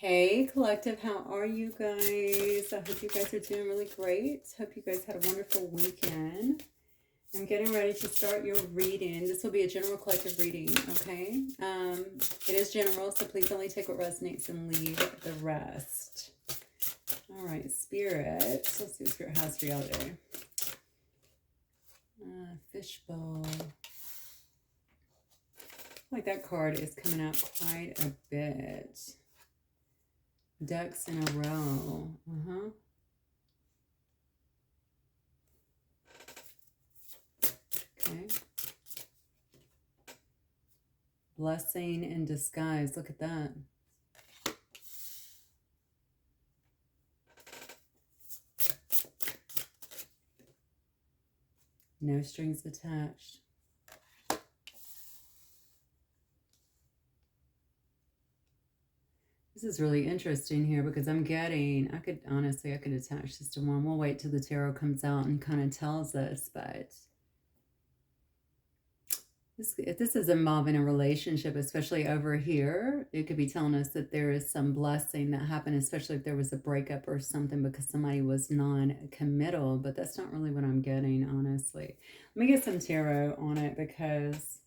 Hey, collective, how are you guys? I hope you guys are doing really great. Hope you guys had a wonderful weekend. I'm getting ready to start your reading. This will be a general collective reading, okay? It is general, so please only take what resonates and leave the rest. All right, Spirit. Let's see what Spirit has for y'all today. Fishbowl. Like that card is coming out quite a bit. Ducks in a row. Okay. Blessing in disguise. Look at that. No strings attached. This is really interesting here because I could attach this to one. We'll wait till the tarot comes out and kind of tells us, but if this is involving a relationship, especially over here, it could be telling us that there is some blessing that happened, especially if there was a breakup or something because somebody was non-committal, but that's not really what I'm getting, honestly. Let me get some tarot on it because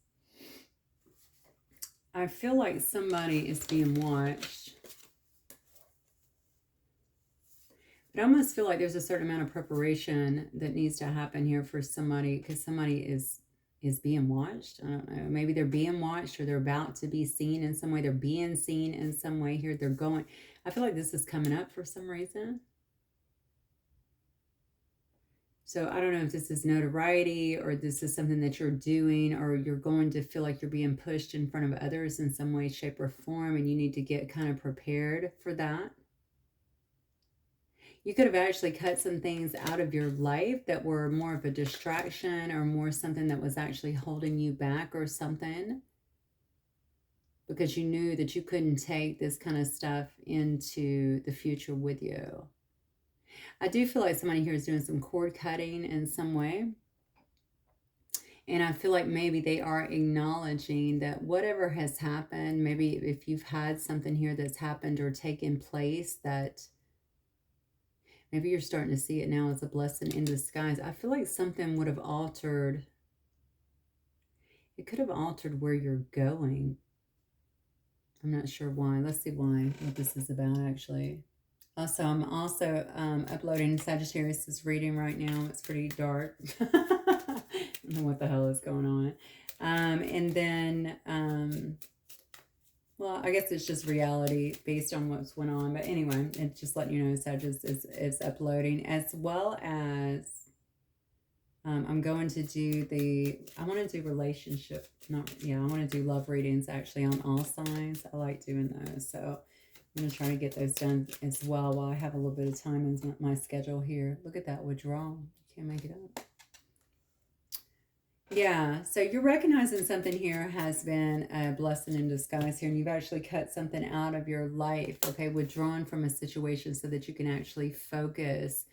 I feel like somebody is being watched. But I almost feel like there's a certain amount of preparation that needs to happen here for somebody because somebody is being watched. I don't know. Maybe they're being watched or they're about to be seen in some way. They're being seen in some way here. They're going. I feel like this is coming up for some reason. So I don't know if this is notoriety or this is something that you're doing or you're going to feel like you're being pushed in front of others in some way, shape, or form, and you need to get kind of prepared for that. You could have actually cut some things out of your life that were more of a distraction or more something that was actually holding you back or something because you knew that you couldn't take this kind of stuff into the future with you. I do feel like somebody here is doing some cord cutting in some way. And I feel like maybe they are acknowledging that whatever has happened, maybe if you've had something here that's happened or taken place that maybe you're starting to see it now as a blessing in disguise. I feel like something would have altered. It could have altered where you're going. I'm not sure why. Let's see what this is about, actually. Also, I'm also uploading Sagittarius' reading right now. It's pretty dark. I don't know what the hell is going on. And then... well, I guess it's just reality based on what's went on. But anyway, it's just letting you know Sagittarius is uploading, as well as I'm going to do I want to do relationship, I want to do love readings actually on all signs. I like doing those. So I'm going to try to get those done as well while I have a little bit of time in my schedule here. Look at that withdrawal. Can't make it up. Yeah, so you're recognizing something here has been a blessing in disguise here, and you've actually cut something out of your life, okay, withdrawn from a situation so that you can actually focus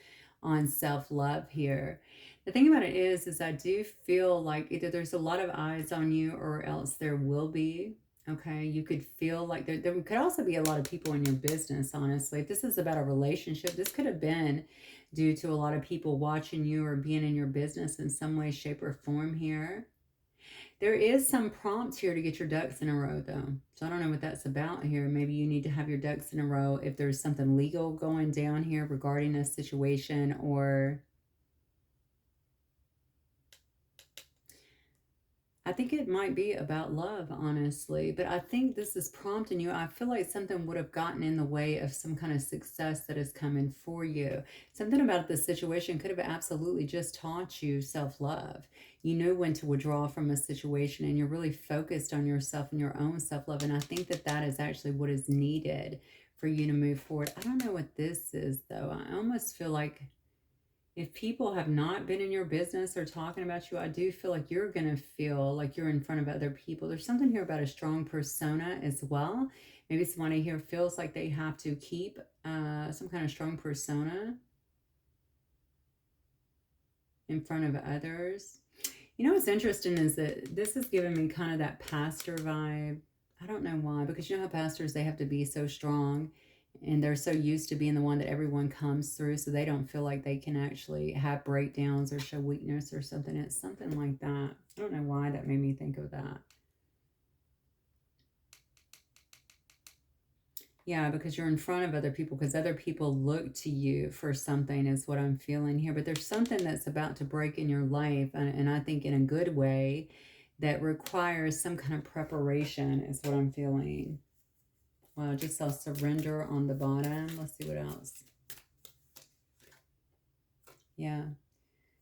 on self-love here. The thing about it is I do feel like either there's a lot of eyes on you or else there will be, okay? You could feel like there could also be a lot of people in your business, honestly. If this is about a relationship, this could have been due to a lot of people watching you or being in your business in some way, shape, or form here. There is some prompts here to get your ducks in a row, though. So I don't know what that's about here. Maybe you need to have your ducks in a row if there's something legal going down here regarding this situation, or I think it might be about love, honestly, but I think this is prompting you. I feel like something would have gotten in the way of some kind of success that is coming for you. Something about this situation could have absolutely just taught you self-love. You knew when to withdraw from a situation and you're really focused on yourself and your own self-love. And I think that that is actually what is needed for you to move forward. I don't know what this is, though. I almost feel like if people have not been in your business or talking about you, I do feel like you're going to feel like you're in front of other people. There's something here about a strong persona as well. Maybe somebody here feels like they have to keep some kind of strong persona in front of others. You know what's interesting is that this is giving me kind of that pastor vibe. I don't know why, because you know how pastors, they have to be so strong And they're so used to being the one that everyone comes through, so they don't feel like they can actually have breakdowns or show weakness or something. It's something like that. I don't know why that made me think of that. Yeah, because you're in front of other people, because other people look to you for something is what I'm feeling here. But there's something that's about to break in your life, and I think in a good way, that requires some kind of preparation is what I'm feeling. Well, I just saw surrender on the bottom. Let's see what else. Yeah.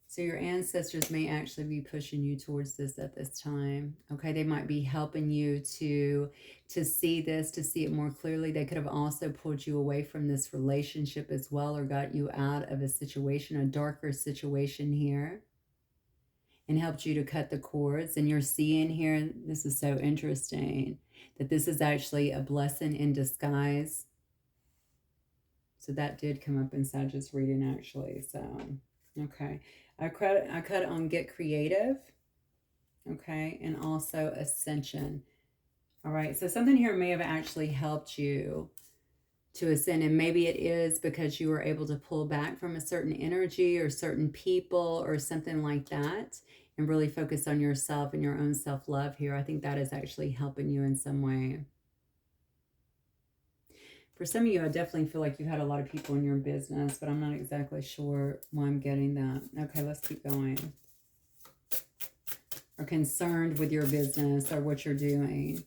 So your ancestors may actually be pushing you towards this at this time. Okay, they might be helping you to see this, to see it more clearly. They could have also pulled you away from this relationship as well, or got you out of a situation, a darker situation here, and helped you to cut the cords. And you're seeing here, this is so interesting, that this is actually a blessing in disguise. So that did come up inside just reading, actually. So, okay. I cut on get creative. Okay. And also ascension. All right. So something here may have actually helped you to ascend. And maybe it is because you were able to pull back from a certain energy or certain people or something like that, and really focus on yourself and your own self-love here. I think that is actually helping you in some way. For some of you, I definitely feel like you've had a lot of people in your business, but I'm not exactly sure why I'm getting that. Okay, let's keep going. Or concerned with your business or what you're doing.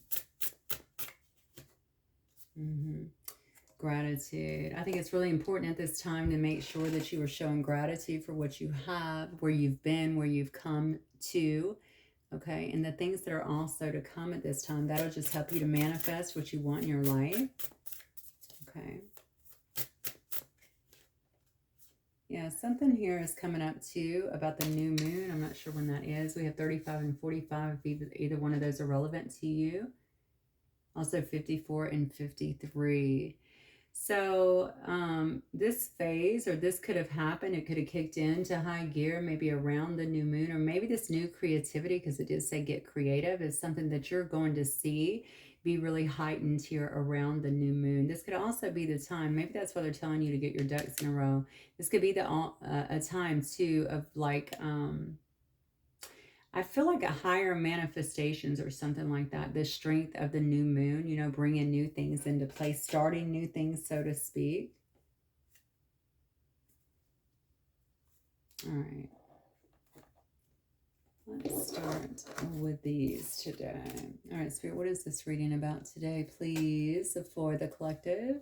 Gratitude. I think it's really important at this time to make sure that you are showing gratitude for what you have, where you've been, where you've come to. Okay, and the things that are also to come at this time, that'll just help you to manifest what you want in your life. Okay. Yeah, something here is coming up too about the new moon. I'm not sure when that is. We have 35 and 45. Either one of those are relevant to you. Also 54 and 53. So this phase, or this could have happened. It could have kicked into high gear maybe around the new moon, or maybe this new creativity, because it did say get creative, is something that you're going to see be really heightened here around the new moon. This could also be the time, maybe that's why they're telling you to get your ducks in a row. This could be the a time too of like I feel like a higher manifestations or something like that. The strength of the new moon, you know, bringing new things into place, starting new things, so to speak. All right. Let's start with these today. All right, Spirit, what is this reading about today, please, for the collective?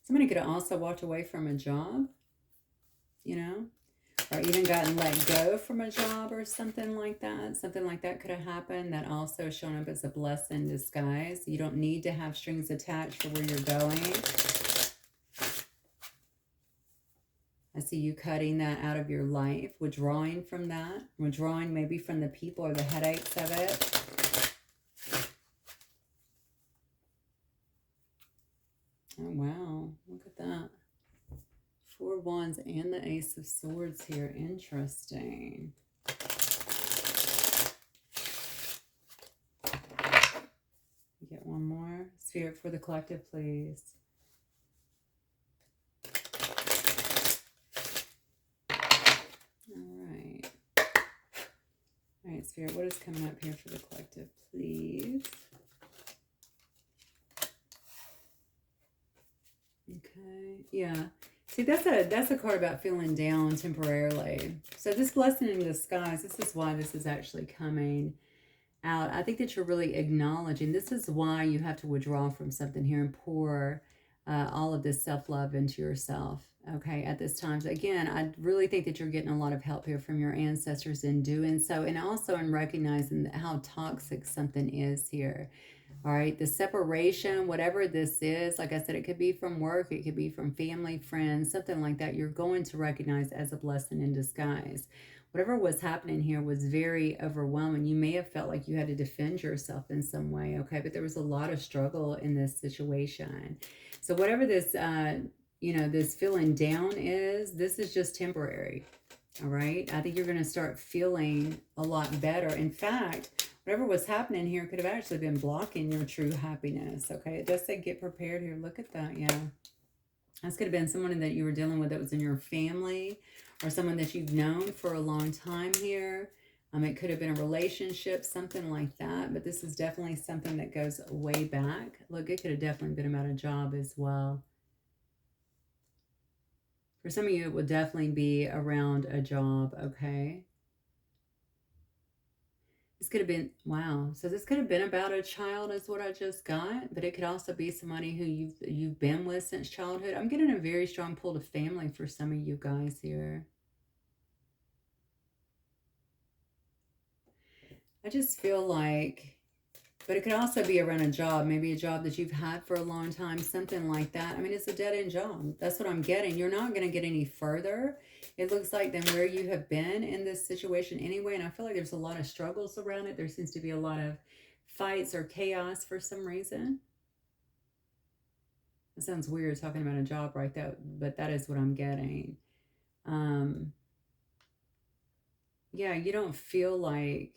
Somebody could have also walked away from a job, you know, or even gotten let go from a job or something like that. Something like that could have happened. That also shown up as a blessing in disguise. You don't need to have strings attached for where you're going. I see you cutting that out of your life, withdrawing from that, withdrawing maybe from the people or the headaches of it. Oh, wow. Look at that. 4 Wands and the Ace of Swords here. Interesting. Get one more. Spirit, for the collective, please. All right, Spirit, what is coming up here for the collective, please? Okay, yeah. See, that's a card about feeling down temporarily. So this blessing in disguise, this is why this is actually coming out. I think that you're really acknowledging this is why you have to withdraw from something here and pour all of this self-love into yourself. Okay, at this time. So again, I really think that you're getting a lot of help here from your ancestors in doing so, and also in recognizing how toxic something is here. All right, the separation, whatever this is, like I said, it could be from work, it could be from family, friends, something like that. You're going to recognize as a blessing in disguise. Whatever was happening here was very overwhelming. You may have felt like you had to defend yourself in some way, okay? But there was a lot of struggle in this situation. So whatever this, this feeling down is, this is just temporary, all right? I think you're going to start feeling a lot better. In fact, Whatever was happening here could have actually been blocking your true happiness. Okay, it does say get prepared here. Look at that. Yeah. This could have been someone that you were dealing with that was in your family, or someone that you've known for a long time here. It could have been a relationship, something like that. But this is definitely something that goes way back. Look, it could have definitely been about a job as well. For some of you, it will definitely be around a job, okay? This could have been, wow. So this could have been about a child is what I just got, but it could also be somebody who you've been with since childhood. I'm getting a very strong pull to family for some of you guys here. I just feel like, but it could also be around a job, maybe a job that you've had for a long time, something like that. I mean, it's a dead-end job. That's what I'm getting. You're not going to get any further, it looks like, than where you have been in this situation anyway. And I feel like there's a lot of struggles around it. There seems to be a lot of fights or chaos for some reason. It sounds weird talking about a job right there, but that is what I'm getting. Yeah, you don't feel like,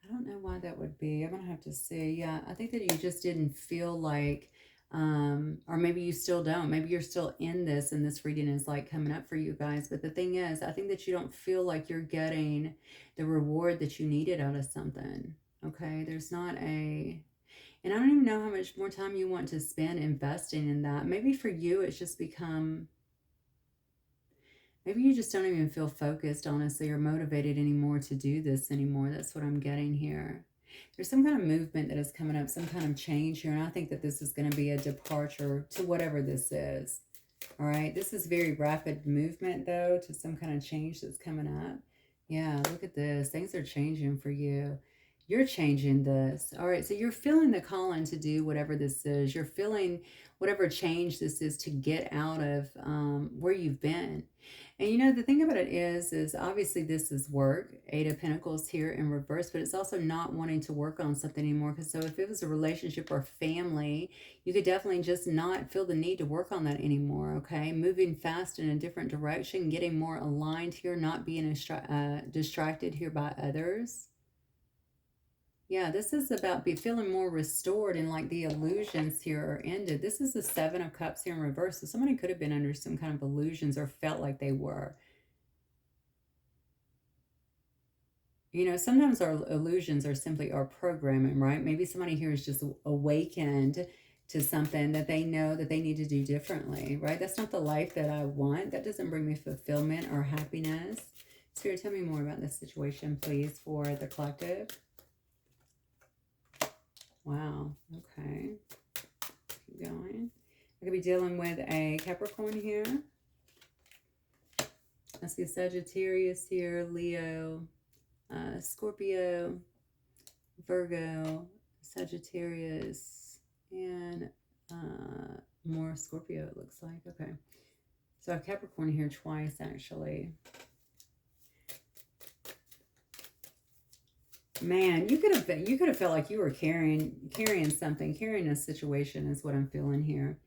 I don't know why that would be. I'm gonna have to see. Yeah, I think that you just didn't feel like, or maybe you still don't. Maybe you're still in this, and this reading is like coming up for you guys. But the thing is, I think that you don't feel like you're getting the reward that you needed out of something. Okay, there's not a, and I don't even know how much more time you want to spend investing in that. Maybe for you, it's just become, maybe you just don't even feel focused, honestly, or motivated anymore to do this anymore. That's what I'm getting here. There's some kind of movement that is coming up, some kind of change here, and I think that this is going to be a departure to whatever this is. All right, this is very rapid movement, though, to some kind of change that's coming up. Yeah, look at this. Things are changing for you. You're changing this. All right, so you're feeling the calling to do whatever this is. You're feeling whatever change this is to get out of where you've been. And you know, the thing about it is obviously this is work, Eight of Pentacles here in reverse, but it's also not wanting to work on something anymore. Because so if it was a relationship or family, you could definitely just not feel the need to work on that anymore, okay? Moving fast in a different direction, getting more aligned here, not being distracted here by others. Yeah, this is about feeling more restored, and like the illusions here are ended. This is the Seven of Cups here in reverse. So somebody could have been under some kind of illusions or felt like they were. You know, sometimes our illusions are simply our programming, right? Maybe somebody here is just awakened to something that they know that they need to do differently, right? That's not the life that I want. That doesn't bring me fulfillment or happiness. Spirit, tell me more about this situation, please, for the collective. Wow. Okay. Keep going. I could be dealing with a Capricorn here. I see Sagittarius here, Leo, Scorpio, Virgo, Sagittarius, and more Scorpio, it looks like. Okay. So I have Capricorn here twice, actually. Man, you could have felt like you were carrying something, carrying a situation is what I'm feeling here.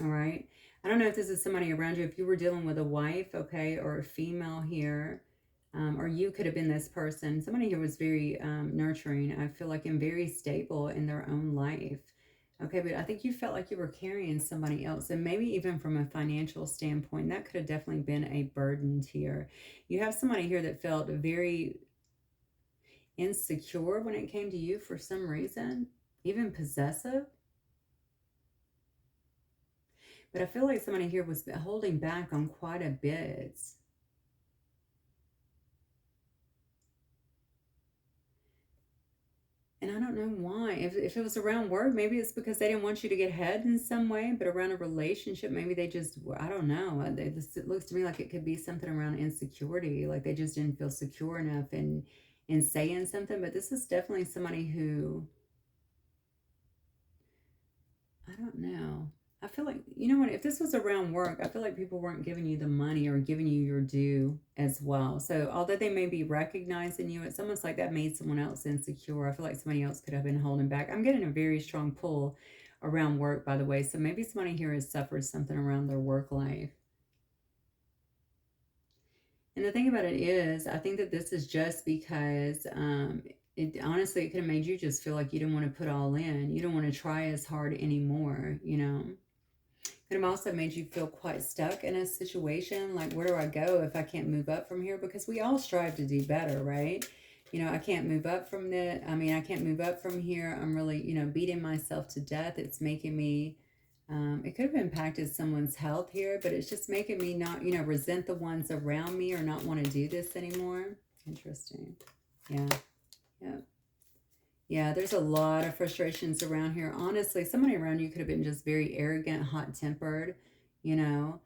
All right. I don't know if this is somebody around you. If you were dealing with a wife, okay, or a female here, or you could have been this person. Somebody here was very nurturing. I feel like, and very stable in their own life. Okay, but I think you felt like you were carrying somebody else, and maybe even from a financial standpoint, that could have definitely been a burden here. You have somebody here that felt very insecure when it came to you for some reason, even possessive. But I feel like somebody here was holding back on quite a bit. And I don't know why. If it was around work, maybe it's because they didn't want you to get ahead in some way. But around a relationship, maybe they just, I don't know. It looks to me like it could be something around insecurity. Like they just didn't feel secure enough in saying something. But this is definitely somebody who, I don't know. I feel like, you know what, if this was around work, I feel like people weren't giving you the money or giving you your due as well. So although they may be recognizing you, it's almost like that made someone else insecure. I feel like somebody else could have been holding back. I'm getting a very strong pull around work, by the way. So maybe somebody here has suffered something around their work life. And the thing about it is, I think that this is just because it honestly, it could have made you just feel like you didn't want to put all in. You don't want to try as hard anymore, you know. Could have also made you feel quite stuck in a situation. Like, where do I go if I can't move up from here? Because we all strive to do better, right? You know, I can't move up from the, I mean, I can't move up from here. I'm really, you know, beating myself to death. It's making me, it could have impacted someone's health here, but it's just making me not, you know, resent the ones around me or not want to do this anymore. Interesting. Yeah. Yeah. Yeah, there's a lot of frustrations around here. Honestly, somebody around you could have been just very arrogant, hot-tempered, you know,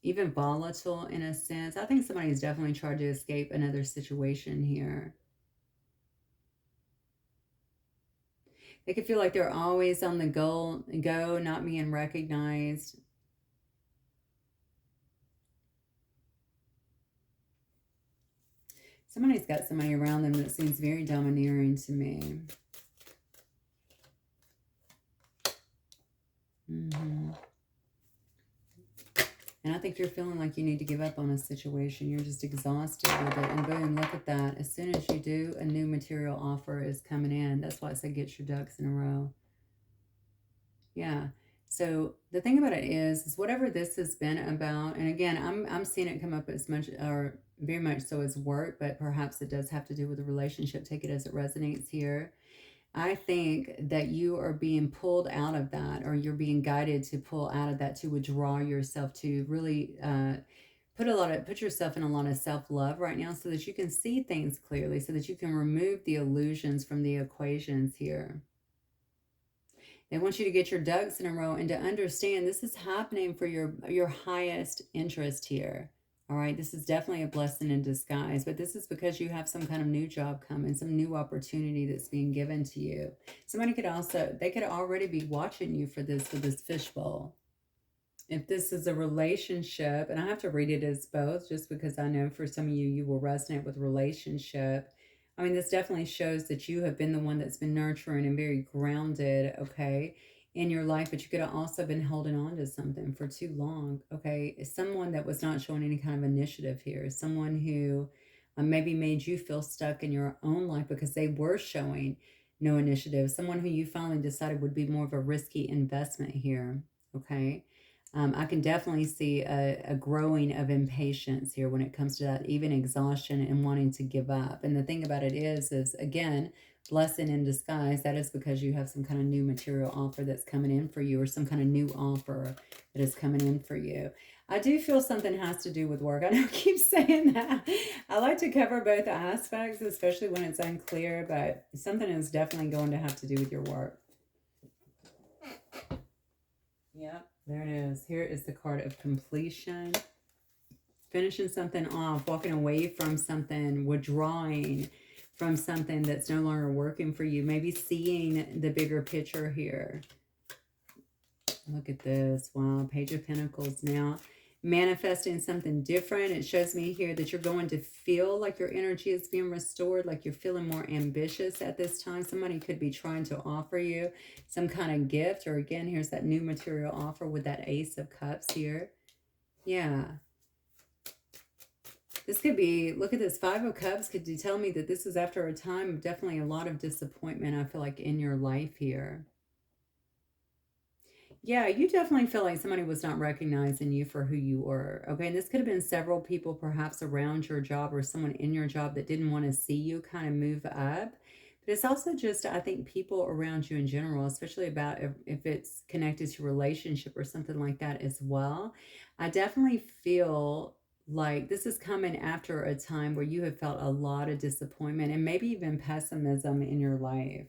even volatile in a sense. I think somebody's definitely tried to escape another situation here. They could feel like they're always on the go, not being recognized. Somebody's got somebody around them that seems very domineering to me. Mm-hmm. And I think you're feeling like you need to give up on a situation. You're just exhausted with it. And boom, look at that. As soon as you do, a new material offer is coming in. That's why I said get your ducks in a row. Yeah. So the thing about it is whatever this has been about, and again, I'm seeing it come up as much or very much so as work, but perhaps it does have to do with the relationship. Take it as it resonates here. I think that you are being pulled out of that, or you're being guided to pull out of that, to withdraw yourself, to really put yourself in a lot of self-love right now, so that you can see things clearly, so that you can remove the illusions from the equations here. They want you to get your ducks in a row and to understand this is happening for your highest interest here. All right, this is definitely a blessing in disguise, but this is because you have some kind of new job coming, some new opportunity that's being given to you. Somebody could also, they could already be watching you for this with this fishbowl. If this is a relationship, and I have to read it as both just because I know for some of you, you will resonate with relationship. I mean, this definitely shows that you have been the one that's been nurturing and very grounded, okay, in your life, but you could have also been holding on to something for too long, okay? Someone that was not showing any kind of initiative here, someone who maybe made you feel stuck in your own life because they were showing no initiative, someone who you finally decided would be more of a risky investment here, okay? I can definitely see a growing of impatience here when it comes to that, even exhaustion and wanting to give up. And the thing about it is again, blessing in disguise. That is because you have some kind of new material offer that's coming in for you, or some kind of new offer that is coming in for you. I do feel something has to do with work. I know I keep saying that. I like to cover both aspects, especially when it's unclear, but something is definitely going to have to do with your work. Yeah, there it is. Here is the card of completion. Finishing something off, walking away from something, withdrawing from something that's no longer working for you. Maybe seeing the bigger picture here. Look at this. Wow, Page of Pentacles now. Manifesting something different. It shows me here that you're going to feel like your energy is being restored, like you're feeling more ambitious at this time. Somebody could be trying to offer you some kind of gift, or again, here's that new material offer with that Ace of Cups here. Yeah. This could be, look at this, Five of Cups could tell me that this is after a time of definitely a lot of disappointment, I feel like, in your life here. Yeah, you definitely feel like somebody was not recognizing you for who you were. Okay, and this could have been several people perhaps around your job, or someone in your job that didn't want to see you kind of move up. But it's also just, I think, people around you in general, especially about if it's connected to relationship or something like that as well. I definitely feel like this is coming after a time where you have felt a lot of disappointment and maybe even pessimism in your life.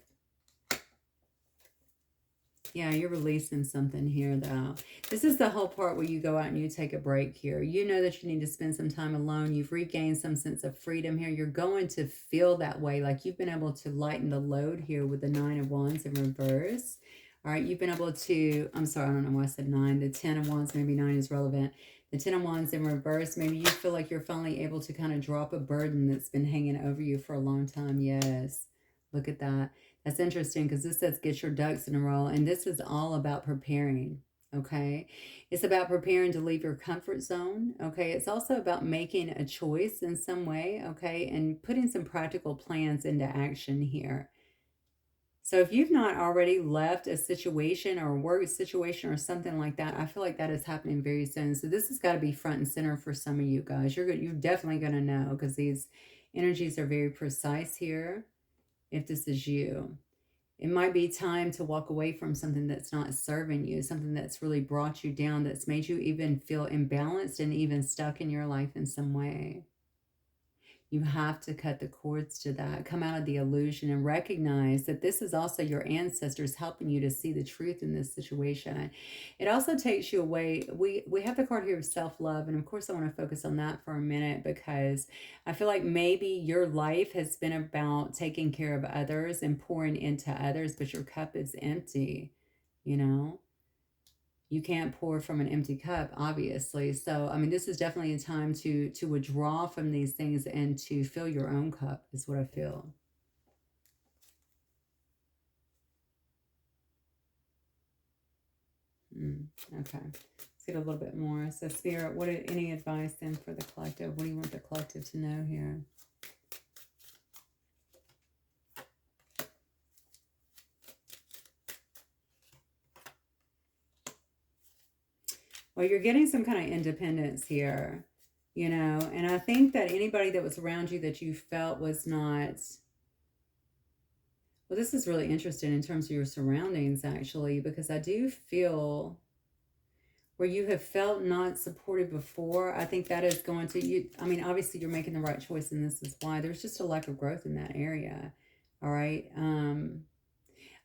Yeah, you're releasing something here, though. This is the whole part where you go out and you take a break here. You know that you need to spend some time alone. You've regained some sense of freedom here. You're going to feel that way, like you've been able to lighten the load here with the Nine of Wands in reverse. All right, you've been able to, I'm sorry, I don't know why I said 9. The 10 of Wands, maybe 9 is relevant. The 10 of Wands in reverse, maybe you feel like you're finally able to kind of drop a burden that's been hanging over you for a long time. Yes, look at that. That's interesting because this says get your ducks in a row. And this is all about preparing. Okay. It's about preparing to leave your comfort zone. Okay. It's also about making a choice in some way. Okay. And putting some practical plans into action here. So if you've not already left a situation or a work situation or something like that, I feel like that is happening very soon. So this has got to be front and center for some of you guys. You're definitely going to know because these energies are very precise here. If this is you, it might be time to walk away from something that's not serving you, something that's really brought you down, that's made you even feel imbalanced and even stuck in your life in some way. You have to cut the cords to that, come out of the illusion and recognize that this is also your ancestors helping you to see the truth in this situation. It also takes you away. We have the card here of self-love, and of course I want to focus on that for a minute because I feel like maybe your life has been about taking care of others and pouring into others, but your cup is empty, you know? You can't pour from an empty cup, obviously. So I mean, this is definitely a time to withdraw from these things and to fill your own cup is what I feel. Okay, let's get a little bit more. So Spirit, any advice then for the collective? What do you want the collective to know here? Well, you're getting some kind of independence here, you know, and I think that anybody that was around you that you felt was not, well, this is really interesting in terms of your surroundings, actually, because I do feel where you have felt not supported before. I think that is going to, you, I mean, obviously you're making the right choice, and this is why there's just a lack of growth in that area. All right.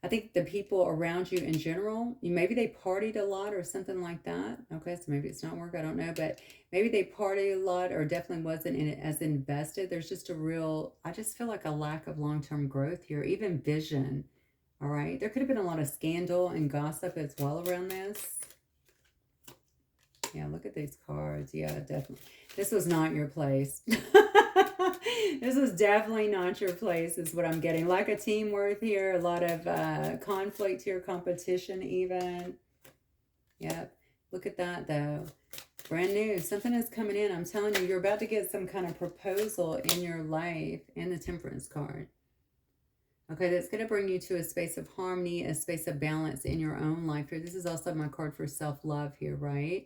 I think the people around you in general, maybe they partied a lot or something like that. Okay, so maybe it's not work, I don't know, but maybe they partied a lot or definitely wasn't in it as invested. There's just a real, I just feel like a lack of long-term growth here, even vision. All right, there could have been a lot of scandal and gossip as well around this. Yeah, look at these cards. Yeah, definitely. This was not your place. This was definitely not your place is what I'm getting. Like a teamwork here, a lot of conflict here, competition even. Yep. Look at that though. Brand new. Something is coming in. I'm telling you, you're about to get some kind of proposal in your life and the Temperance card. Okay, that's going to bring you to a space of harmony, a space of balance in your own life here. This is also my card for self-love here, right?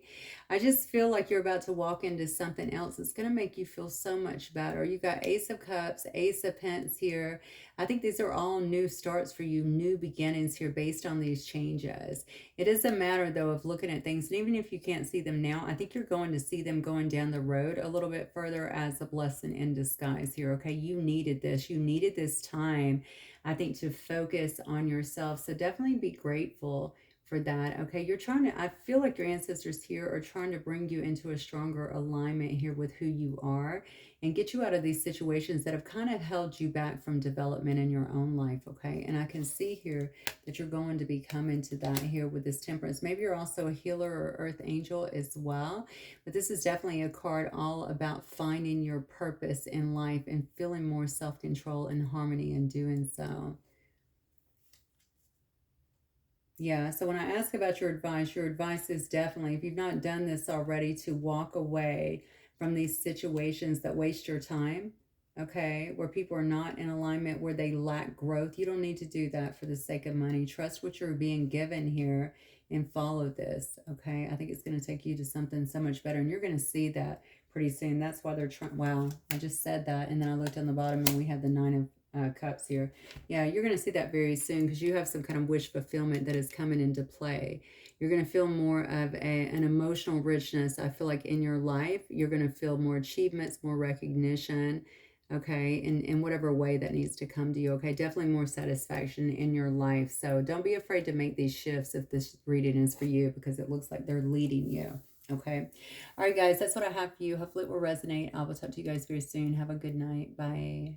I just feel like you're about to walk into something else. It's going to make you feel so much better. You got Ace of Cups, Ace of Pence here. I think these are all new starts for you, new beginnings here based on these changes. It is a matter, though, of looking at things. And even if you can't see them now, I think you're going to see them going down the road a little bit further as a blessing in disguise here, okay? You needed this. You needed this time, I think, to focus on yourself. So definitely be grateful for that. Okay, you're trying to, I feel like your ancestors here are trying to bring you into a stronger alignment here with who you are and get you out of these situations that have kind of held you back from development in your own life. Okay, and I can see here that you're going to be coming to that here with this Temperance. Maybe you're also a healer or earth angel as well, but this is definitely a card all about finding your purpose in life and feeling more self-control and harmony in doing so. Yeah, so when I ask about your advice is definitely, if you've not done this already, to walk away from these situations that waste your time, okay, where people are not in alignment, where they lack growth. You don't need to do that for the sake of money. Trust what you're being given here and follow this, okay? I think it's going to take you to something so much better, and you're going to see that pretty soon. That's why they're trying. Wow, I just said that, and then I looked on the bottom, and we have the Nine of Cups here. Yeah, you're going to see that very soon because you have some kind of wish fulfillment that is coming into play. You're going to feel more of an emotional richness, I feel like, in your life. You're going to feel more achievements, more recognition, okay, in whatever way that needs to come to you, okay? Definitely more satisfaction in your life. So don't be afraid to make these shifts if this reading is for you because it looks like they're leading you, okay? All right, guys, that's what I have for you. Hopefully it will resonate. I will talk to you guys very soon. Have a good night. Bye.